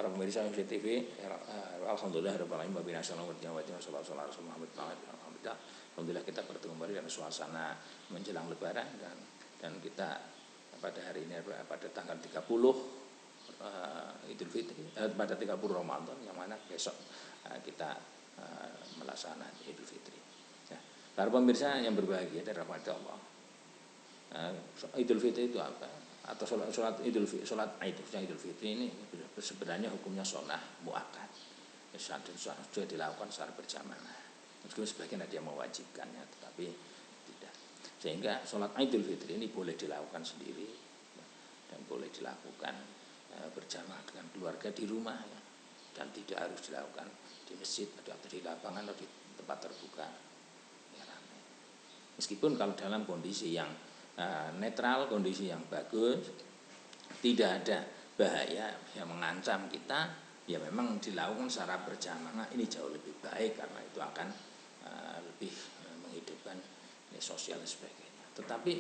para pemirsa MFC TV, alhamdulillah rabbil alamin wa bihi assalamu alaikum warahmatullahi wabarakatuh. Alhamdulillah kita bertemu kembali dalam suasana menjelang lebaran dan kita pada hari ini pada tanggal 30 Idul Fitri, pada 30 Ramadan, yang mana besok kita melaksanakan Idul Fitri. Ya, para pemirsa yang berbahagia dan rahmat Allah, Idul Fitri itu apa? Atau sholat Idul Fitri ini sebenarnya hukumnya sunnah muakkad, sudah dilakukan secara berjamaah. Meskipun sebagian ada yang mewajibkannya, tetapi tidak. Sehingga sholat Idul Fitri ini boleh dilakukan sendiri dan boleh dilakukan berjamaah dengan keluarga di rumah, ya, dan tidak harus dilakukan di masjid atau di lapangan atau di tempat terbuka, ya, ramai. Meskipun kalau dalam kondisi yang netral, kondisi yang bagus, tidak ada bahaya yang mengancam kita, ya memang dilakukan secara berjamaah ini jauh lebih baik, karena itu akan lebih menghidupkan sosial dan sebagainya. Tetapi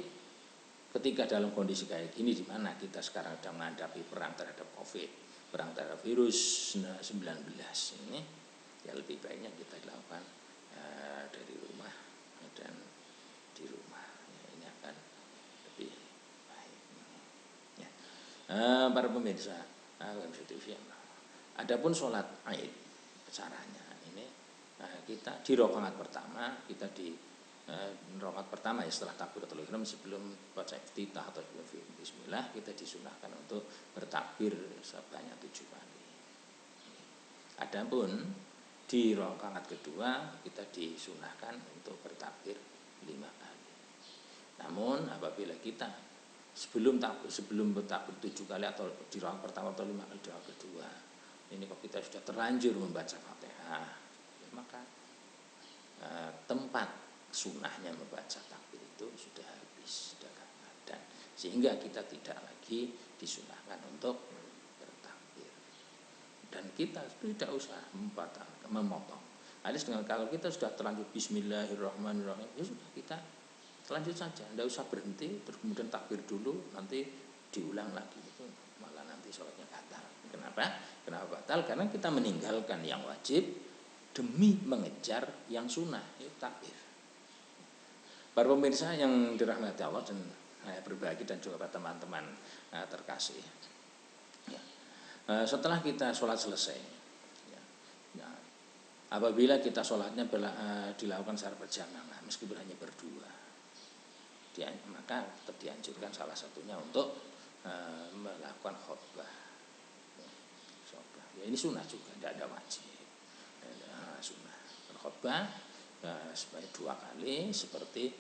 ketika dalam kondisi kayak gini, di mana kita sekarang sedang menghadapi perang terhadap COVID, perang terhadap virus 19 ini, ya lebih baiknya kita lakukan dari rumah dan di rumah. Ya, ini akan lebih baik. Ya. Para pemirsa, adapun sholat Id caranya ini, kita di rakaat pertama, kita di rakaat pertama, ya, setelah takbiratul ihram, sebelum baca iftitah atau bismillah, kita disunahkan untuk bertakbir sebanyak 7 kali. Adapun di rakaat kedua kita disunahkan untuk bertakbir 5 kali. Namun apabila kita sebelum bertakbir 7 kali atau di rakaat pertama atau 5 kali di rakaat kedua, ini kalau kita sudah terlanjur membaca Fatihah, ya, maka tempat sunnahnya membaca takbir itu sudah habis, sudah ada, sehingga kita tidak lagi disunahkan untuk bertakbir, dan kita tidak usah memotong. Alias dengan kalau kita sudah terlanjur Bismillahirrahmanirrahim, ya sudah, kita lanjut saja, tidak usah berhenti terus kemudian takbir dulu, nanti diulang lagi, itu malah nanti sholatnya batal. Kenapa batal? Karena kita meninggalkan yang wajib demi mengejar yang sunnah, itu takbir. Para pemirsa yang dirahmati Allah dan berbahagia, dan juga teman-teman terkasih, ya. Setelah kita sholat selesai, ya, apabila kita sholatnya dilakukan secara berjamaah, meskipun hanya berdua, maka tetap dianjurkan salah satunya untuk melakukan khutbah. Ya, ini sunnah juga, tidak ada wajib. Sunnah berkhutbah sebanyak 2 kali, seperti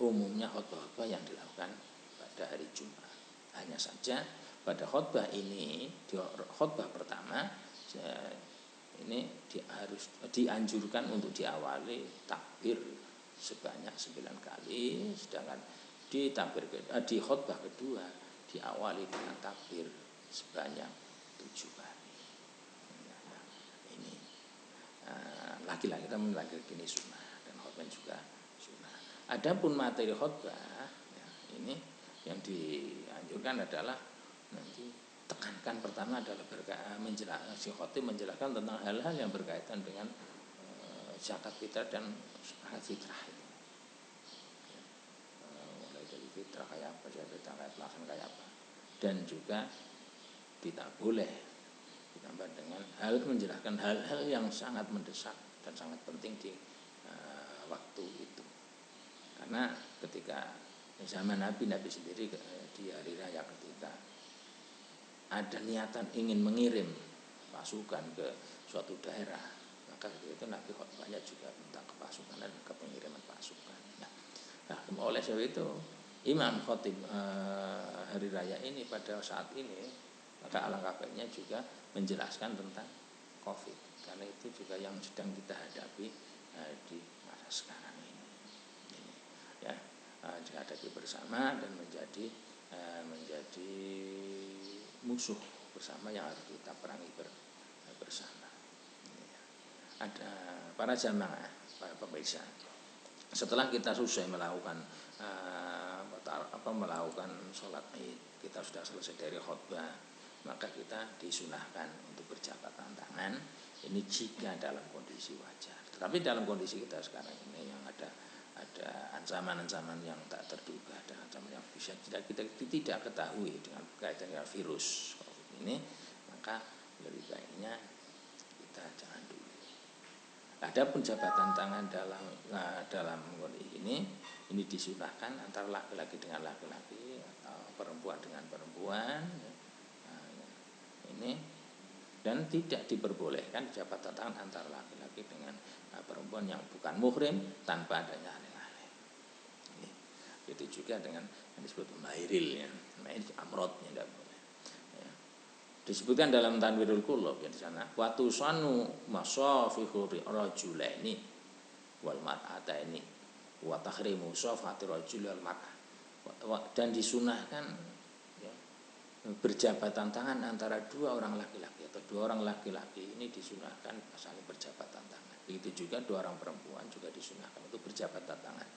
umumnya khutbah yang dilakukan pada hari Jumat. Hanya saja pada khutbah ini, di khutbah pertama ini harus dianjurkan untuk diawali takbir sebanyak 9 kali, sedangkan di khutbah kedua diawali dengan takbir sebanyak 7 kali. Ini lagi-lagi kita ini sunnah, dan khutbah juga sunnah. Adapun materi khutbah, ya, ini yang dianjurkan adalah nanti tekankan pertama adalah si khotib menjelaskan tentang hal-hal yang berkaitan dengan zakat fitrah dan zakat fitrah itu. Mulai dari fitrah kayak apa, zakat fitrah kayak pelaksanaan kayak apa, dan juga tidak boleh ditambah dengan menjelaskan hal-hal yang sangat mendesak dan sangat penting di waktu itu. Karena ketika zaman Nabi sendiri di hari raya, ketika ada niatan ingin mengirim pasukan ke suatu daerah, maka itu Nabi khutbahnya juga tentang kepasukan dan kepengiriman pasukan. Nah, oleh sebab itu imam khotib hari raya ini pada saat ini, maka alangkah baiknya juga menjelaskan tentang COVID, karena itu juga yang sedang kita hadapi di masa sekarang ini, ya, dihadapi bersama dan menjadi musuh bersama yang harus kita perangi bersama. Ada para jamaah, para pemirsa, setelah kita selesai melakukan melakukan sholat Id, kita sudah selesai dari khutbah, maka kita disunahkan untuk berjabatan tangan. Ini jika dalam kondisi wajar. Tetapi dalam kondisi kita sekarang ini yang ada ancaman-ancaman yang tak terduga, ada ancaman yang bisa kita tidak ketahui dengan berkaitan dengan virus COVID ini, maka lebih baiknya kita jangan dulu. Adapun jabatan tangan dalam kondisi ini disunahkan antara laki-laki dengan laki-laki atau perempuan dengan perempuan. Ini dan tidak diperbolehkan jabatan tangan antara laki-laki dengan perempuan yang bukan muhrim tanpa adanya aneh-aneh. Itu juga dengan yang disebut mairil, ya, amrotnya tidak boleh. Ya. Disebutkan dalam Tanwirul Qulub ya di sana, wa tusanu masafihu rajulaini wal mar'ataini wa tahrimu safati rajul wal mar'ah. Dan disunahkan ya, berjabatan tangan antara dua orang laki-laki atau dua orang laki-laki ini disunahkan saling berjabatan tangan. Begitu juga dua orang perempuan juga disunahkan untuk berjabatan tangan.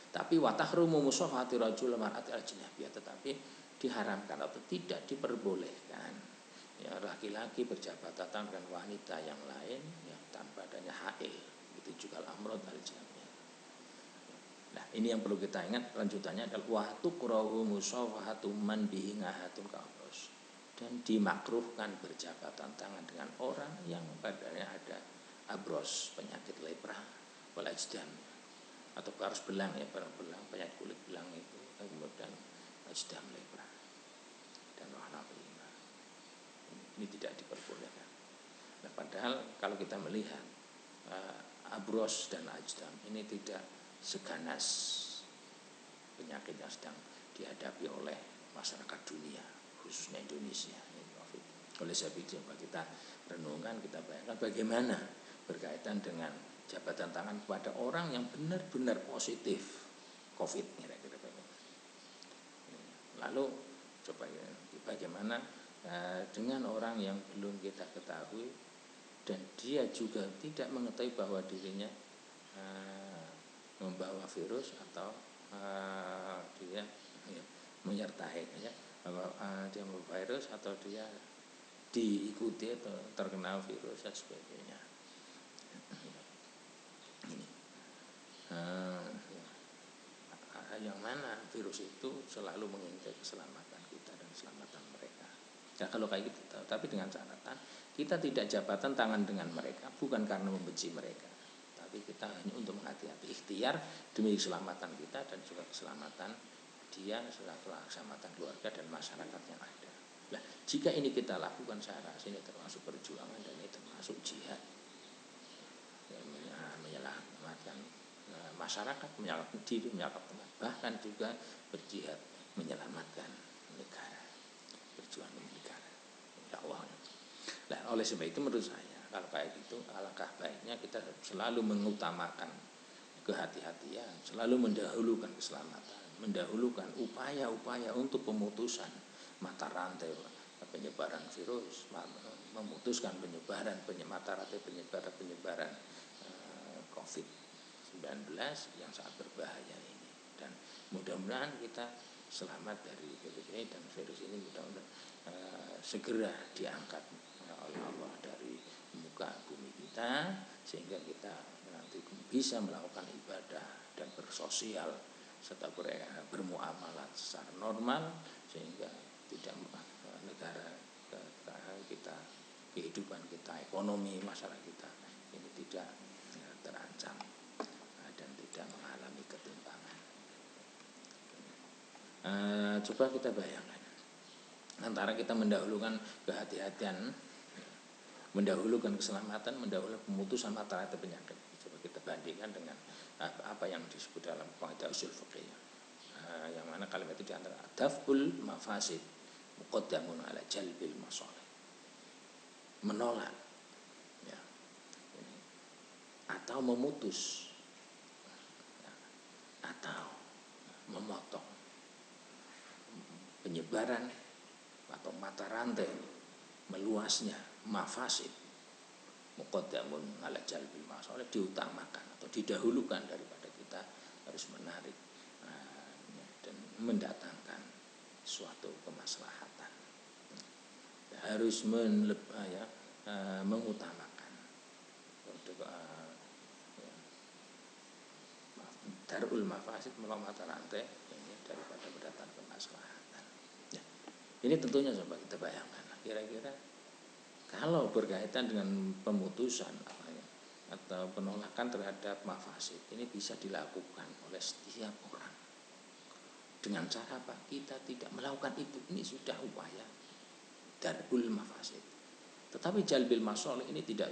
Tapi wa tahrimu musafati rajul wal mar'ati ajnabiyah, tetapi diharamkan atau tidak diperbolehkan ya laki-laki berjabatan tangan dengan wanita yang lain yang tanpa adanya hail. Itu juga al-amrad al-jamiyah. Nah, ini yang perlu kita ingat. Lanjutannya adalah wa tukrahu musafahatu man bihi ngahatun ka'abros, dan dimakruhkan berjabatan tangan dengan orang yang padanya ada abros, penyakit lepra, wal ajdam, atau harus belang ya, belang, penyakit kulit belang itu, kemudian ajdam, lepra dan wahnawiyah. Ini tidak diperbolehkan. Nah, padahal kalau kita melihat abros dan ajdam ini tidak seganas penyakit yang sedang dihadapi oleh masyarakat dunia, khususnya Indonesia. Oleh sebab itu kita renungkan, kita bayangkan bagaimana berkaitan dengan jabatan tangan kepada orang yang benar-benar positif COVID. Lalu coba bagaimana dengan orang yang belum kita ketahui dan dia juga tidak mengetahui bahwa dirinya membawa virus atau dia menyertai ya, bahwa dia membawa virus atau dia diikuti atau terkena virus dan sebagainya. Ini yang mana virus itu selalu mengintai keselamatan kita dan keselamatan mereka. Ya kalau kayak gitu, tapi dengan catatan kita tidak jabatan tangan dengan mereka bukan karena membenci mereka, tapi kita hanya untuk menghati-hati, ikhtiar demi keselamatan kita dan juga keselamatan dia, keselamatan keluarga dan masyarakat yang ada. Nah, jika ini kita lakukan, saya rasa ini termasuk perjuangan dan ini termasuk jihad yang menyelamatkan masyarakat, menyelamatkan diri, menyelamatkan teman, bahkan juga berjihad menyelamatkan negara, berjuang demi negara. Ya Allah. Nah, oleh sebab itu menurut saya kalau kayak gitu alangkah baiknya kita selalu mengutamakan kehati-hatian, selalu mendahulukan keselamatan, mendahulukan upaya-upaya untuk pemutusan mata rantai penyebaran virus, memutuskan mata rantai penyebaran COVID-19 yang sangat berbahaya ini. Dan mudah-mudahan kita selamat dari virus ini dan virus ini mudah-mudahan segera diangkat oleh Allah dari muka bumi kita sehingga kita nanti bisa melakukan ibadah dan bersosial serta bermuamalah secara normal sehingga tidak negara kita, kehidupan kita, ekonomi masyarakat kita ini tidak terancam dan tidak mengalami ketimpangan. Coba kita bayangkan antara kita mendahulukan kehati-hatian, mendahulukan keselamatan, mendahulukan pemutusan mata rantai penyakit. Coba kita bandingkan dengan apa yang disebut dalam kaidah usul fikih, yang mana kalimat itu diantara daf'ul mafasid muqaddamun ala jalbil masalih, menolak ya, atau memutus ya, atau memotong penyebaran atau mata rantai meluasnya mafasid muqaddamun ala jalbil masalih, diutamakan atau didahulukan daripada kita harus menarik dan mendatangkan suatu kemaslahatan. harus mengutamakan untuk darul mafasid, mata rantai ini daripada mendatangkan kemaslahatan. Ya. Ini tentunya coba kita bayangkan, kira-kira kalau berkaitan dengan pemutusan atau penolakan terhadap mafasid, ini bisa dilakukan oleh setiap orang dengan cara apa? Kita tidak melakukan itu, ini sudah upaya darul mafasid. Tetapi jalbil masolih ini tidak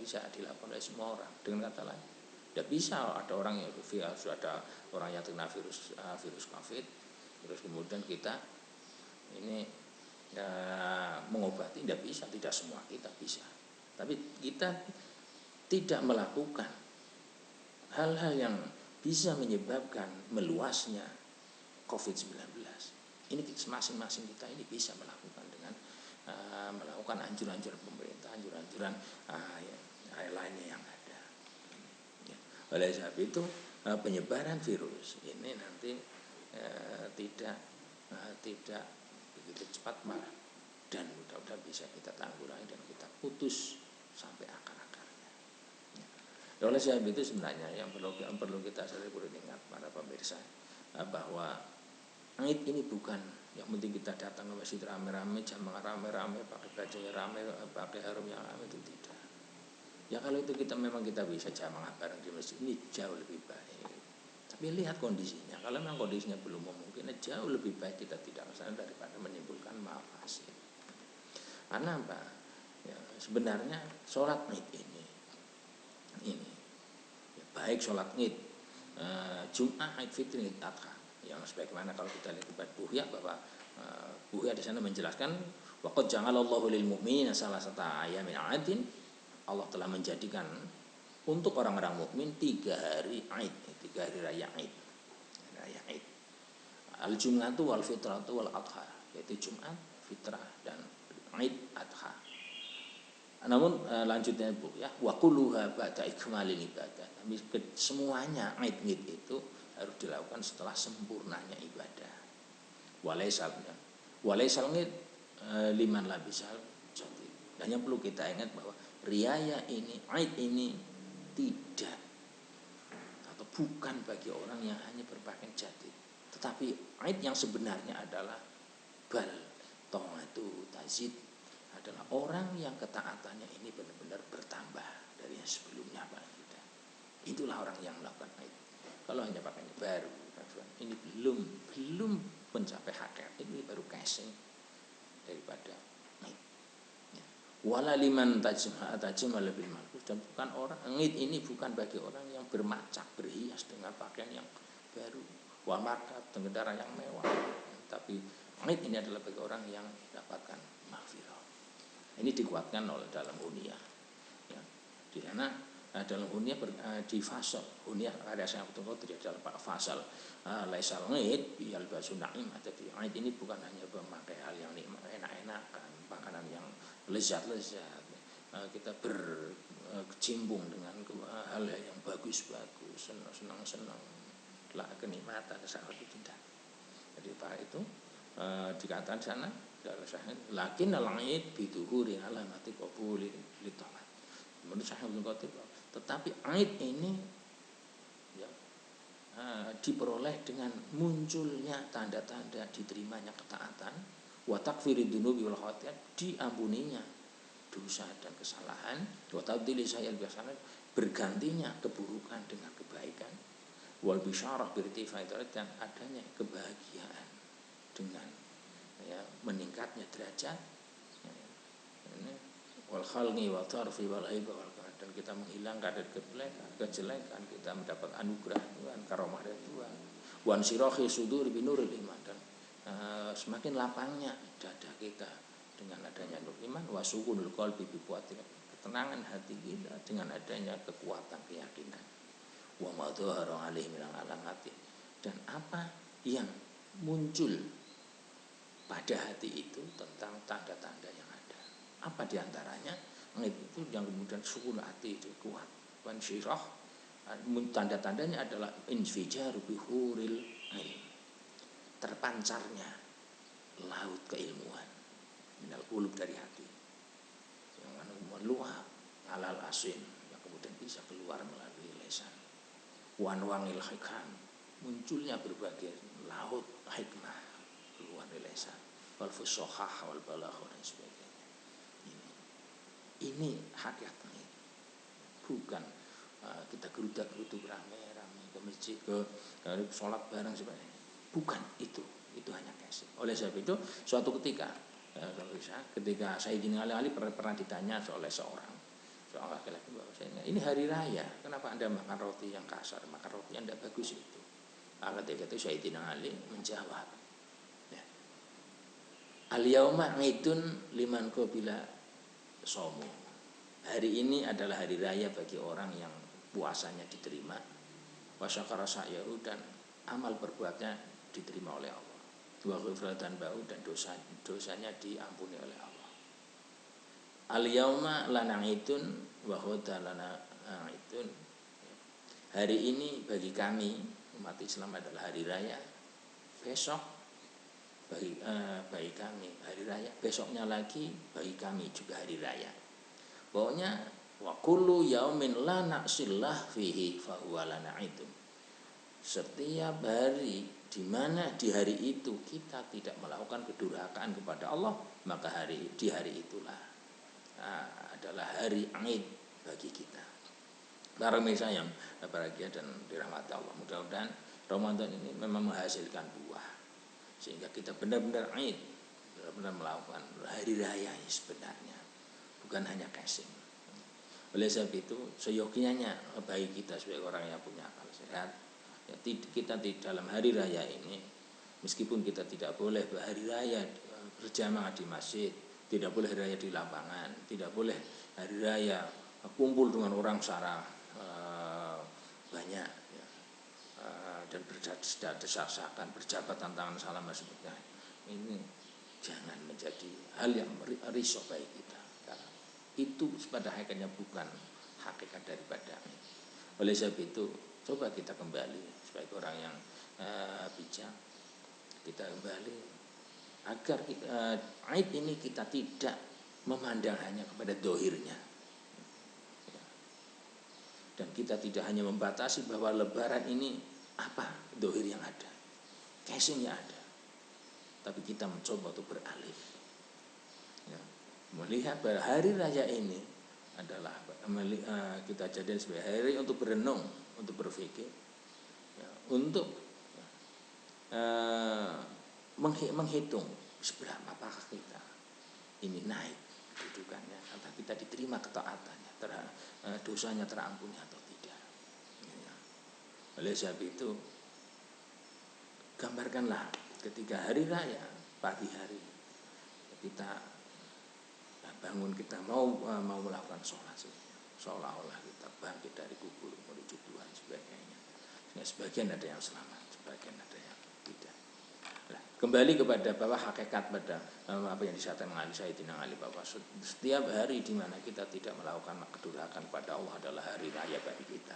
bisa dilakukan oleh semua orang. Dengan kata lain, tidak bisa ada orang yang sudah ada orang yang terkena virus COVID, terus kemudian kita ini mengobati, tidak bisa, tidak semua kita bisa. Tapi kita tidak melakukan hal-hal yang bisa menyebabkan meluasnya COVID-19. Ini masing-masing kita ini bisa melakukan dengan melakukan anjuran-anjuran pemerintah, anjuran-anjuran lainnya yang ada. Ya. Oleh sebab itu penyebaran virus ini nanti tidak begitu cepat malah, dan mudah-mudahan bisa kita tanggulangi dan kita putus sampai akar-akarnya. Ya. Oleh sebab itu sebenarnya yang perlu kita perlu ingat para pemirsa, bahwa Aid ini bukan yang penting kita datang ke masjid rame-rame, jamaah rame-rame, pakai bajunya rame, pakai harum yang rame, itu tidak. Ya kalau itu memang kita bisa jamaah bareng di masjid, ini jauh lebih baik. Tapi lihat kondisinya, kalau memang kondisinya belum memungkinkan, jauh lebih baik kita tidak ke sana daripada menimbulkan mafasid. Karena apa? Ya, sebenarnya sholat Id ini ya, baik sholat Id Jum'ah, Id Fitri, Id Adha, yang sebagaimana kalau kita lihat di Buhya, bahwa Buhya di sana menjelaskan waqad ja'alallahu lil mu'minina salasata ayamin 'adin, Allah telah menjadikan untuk orang-orang mukmin 3 hari Aid, 3 hari raya Aid. Raya Aid. Al-Jum'atu wal Fitratu wal Adha, yaitu Jumat, Fitrah dan Aid Adha. Namun lanjutnya Bu ya, wa kulluha ba'da ikmalil ibadah. Tapi semuanya Aid itu harus dilakukan setelah sempurnanya ibadah. Walaisal Aid liman labisal jadid. Dan yang perlu kita ingat bahwa riaya ini, Aid ini tidak atau bukan bagi orang yang hanya berpakaian jadid, tetapi Aid yang sebenarnya adalah bal ta'atu tazid, adalah orang yang ketaatannya ini benar-benar bertambah dari yang sebelumnya. Itulah orang yang melakukan Aid. Kalau hanya pakaian baru, ini belum mencapai hakikat, ini baru casing daripada Aid. Wala liman tajmal bil malbus, dan bukan orang Aid ini bukan bagi orang yang bermacak, berhias dengan pakaian yang baru, wa markab, kendaraan yang mewah. Tapi Aid ini adalah bagi orang yang dapatkan maghfirah. Ini dikuatkan oleh dalam Uniyah. Ya, di sana dalam Uniyah di fasal Uniyah ada yang betul tidak dalam fasal laisal Aid bil basu naim. Jadi Aid ini bukan hanya memakai hal yang nikmat, enak-enakan, makanan yang lezat-lezat, kita berkecimpung dengan hal yang bagus-bagus, senang-senang lah, kenikmatan saat itu tidak. Jadi Pak itu dikatakan sana dalam sahih lakin al-Aid biduhuri alamati qabuli litaat. Menurut Sahih Ibnu Qatir, tetapi Aid ini ya, diperoleh dengan munculnya tanda-tanda diterimanya ketaatan, wa takfirid dunubi wal khati'at, diampuninya dosa dan kesalahan, wa tabdili sayyi'al bihasanat, bergantinya keburukan dengan kebaikan, wal bisyarah birtifai dan adanya kebahagiaan dengan ya, meningkatnya derajat, ya, ini wal khalqi wa tarfi wal aibah wal, dan kita menghilangkan dari kejelekan, kita mendapat anugerah Tuhan, karomah dari Tuhan, wan sirahi sudur binuril iman, dan semakin lapangnya dada kita dengan adanya nur iman, wasukunul qalbi biquatin, ketenangan hati kita dengan adanya kekuatan keyakinan, wa ma dhahara alaihi min alamati, dan apa yang muncul pada hati itu tentang tanda-tanda yang ada. Apa diantaranya? Itu yang kemudian sukun hati itu kuat. Wan syirah, tanda-tandanya adalah infijar bihuril ilm, terpancarnya laut keilmuan, minal kulub dari hati, yang meluap alal asin, yang kemudian bisa keluar melalui lisan. Wanwangil hikam, munculnya berbagai laut hikmah keluar dari lisan. Wal fusohah wal balaghah dan sebagainya. Ini hakikatnya, bukan kita geruda-geruduk rame-rame ke masjid, ke sholat bareng sebagainya. Bukan itu hanya casing. Oleh sebab itu suatu ketika Sayyidina Ali pernah ditanya oleh seorang laki-laki bahwasanya ini hari raya, kenapa Anda makan roti yang kasar, makan roti yang tidak bagus itu? Ketika itu Sayyidina Ali menjawab, ya, al-yauma idun liman qabila somu. Hari ini adalah hari raya bagi orang yang puasanya diterima, wa syakara sa'yahu, dan amal perbuatnya diterima oleh Allah, wa ghufratan ba'u, dan dosanya diampuni oleh Allah. Al-yauma lana'idun wa huda lana'idun. Hari ini bagi kami umat Islam adalah hari raya, besok bagi kami hari raya, besoknya lagi bagi kami juga hari raya. Pokoknya wa kullu yaumin la na'sillah fihi fa huwa lana'idun. Setiap hari di mana di hari itu kita tidak melakukan kedurhakaan kepada Allah, maka di hari itulah adalah hari Aid bagi kita. Para pemirsa yang berbahagia dan dirahmati Allah, mudah-mudahan Ramadan ini memang menghasilkan buah sehingga kita benar-benar Aid, benar-benar melakukan hari raya yang sebenarnya, bukan hanya casing. Oleh sebab itu seyogianya bagi kita sebagai orang yang punya akal sehat, ya, kita di dalam hari raya ini, meskipun kita tidak boleh berhari raya berjamaah di masjid, tidak boleh hari raya di lapangan, tidak boleh hari raya kumpul dengan orang secara banyak, ya, dan berdesak-desakan, berjabatan tangan salam sebagainya. Ini jangan menjadi hal yang risau bagi kita. Itu pada hakikatnya bukan hakikat daripada ini. Oleh sebab itu coba kita kembali sebagai orang yang bijak, kita kembali agar Aid ini kita tidak memandang hanya kepada dohirnya, dan kita tidak hanya membatasi bahwa Lebaran ini apa dohir yang ada, casingnya ada, tapi kita mencoba untuk beralih, ya, melihat bahwa hari raya ini adalah kita jadikan sebagai hari untuk berenung, untuk berpikir, ya, untuk menghitung seberapa apakah kita ini naik kedudukannya, atau kita diterima ketaatannya, dosanya terampuni atau tidak. Ya. Oleh sebab itu gambarkanlah ketika hari raya pagi hari kita bangun, kita mau melakukan sholat, seolah-olah kita bangkit dari kubur menuju Tuhan sebagainya. Sebagian ada yang selamat, sebagian ada yang tidak. Nah, kembali kepada bahwa hakikat pada apa yang disampaikan oleh Sayyidina Ali, bahwa setiap hari di mana kita tidak melakukan kedurhakaan pada Allah adalah hari raya bagi kita.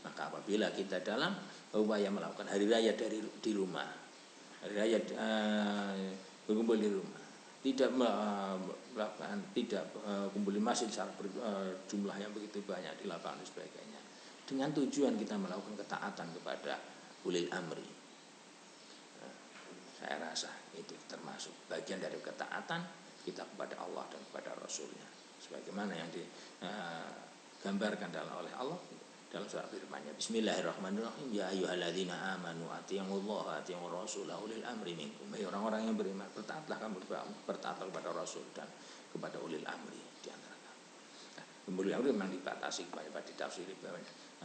Maka apabila kita dalam upaya melakukan hari raya di rumah, hari raya berkumpul di rumah, tidak melakukan, tidak kumpul di masjid secara jumlah yang begitu banyak di lapangan dan sebagainya, dengan tujuan kita melakukan ketaatan kepada ulil amri, saya rasa itu termasuk bagian dari ketaatan kita kepada Allah dan kepada Rasulnya, sebagaimana yang digambarkan oleh Allah dalam surah firman-Nya, Bismillahirrahmanirrahim, ya ayyuhalladzina amanu atiiullaha atiiur rasulah ulil amri minkum. Hai orang-orang yang beriman, bertaatlah kamu kepada Rasul dan kepada ulil amri di antara kamu. Nah, ulil amri memang dibatasi pada ditafsiri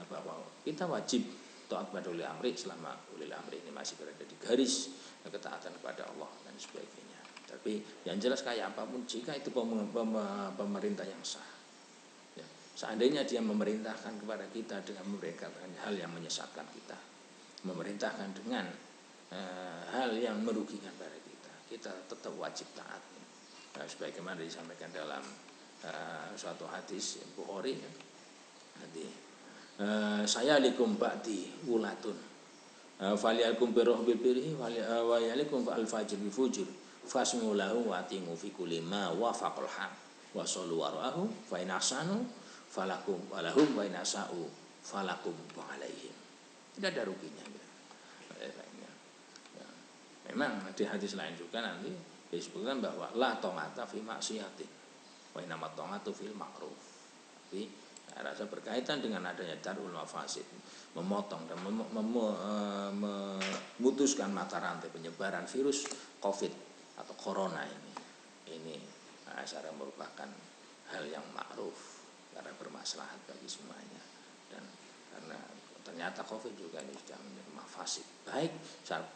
bahwa kita wajib taat pada ulil amri selama ulil amri ini masih berada di garis ketaatan kepada Allah dan sebagainya. Tapi yang jelas kayak apapun, jika itu pemerintah yang sah, seandainya dia memerintahkan kepada kita dengan memerintahkan hal yang menyesatkan kita, memerintahkan dengan hal yang merugikan pada kita tetap wajib taat. Sebagaimana disampaikan dalam suatu hadis Bukhari, nanti saya likum ba'di wulatun, faliyakum birrohbil birhi wa yalikum fa'al fajir bifujur fasmu lahu wa atimu fi kulli ma wafaqal haq wa sallu warahu fa in ahsanu falakum wa lahum wa in asa'u falakum wa alaihim. Tidak ada ruginya gitu. Ya. Memang di hadis lain juga nanti disebutkan bahwa la ta'ata fi maksiatin wa innamat ta'atu fil ma'ruf. Tapi saya rasa berkaitan dengan adanya darul mafasid, memotong dan memutuskan mata rantai penyebaran virus COVID atau corona ini saya merupakan hal yang ma'ruf karena bermaslahat bagi semuanya, dan karena ternyata COVID juga ini sudah menjadi mafasid baik secara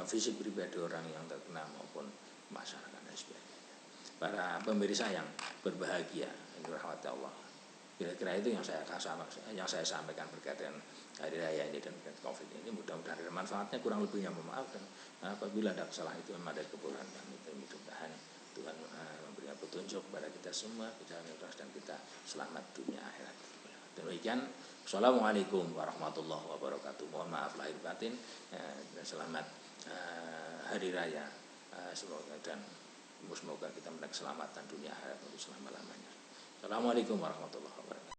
fisik pribadi orang yang terkena maupun masyarakat dan sebagainya. Para pemirsa yang berbahagia yang dirahmati Allah, kira-kira itu yang saya sampaikan berkaitan hari raya ini dan COVID ini. Mudah-mudahan ada manfaatnya, kurang lebihnya mohon maaf, dan apabila ada kesalahan itu memang ada kekurangan, dan mudah-mudahan Tuhan memberikan petunjuk kepada kita semua, kita dan kita selamat dunia akhirat. Demikian, assalamualaikum warahmatullahi wabarakatuh. Mohon maaf lahir batin, dan selamat hari raya, semoga dan semoga kita mendapat keselamatan dunia akhirat untuk selama-lamanya. Assalamualaikum warahmatullahi wabarakatuh.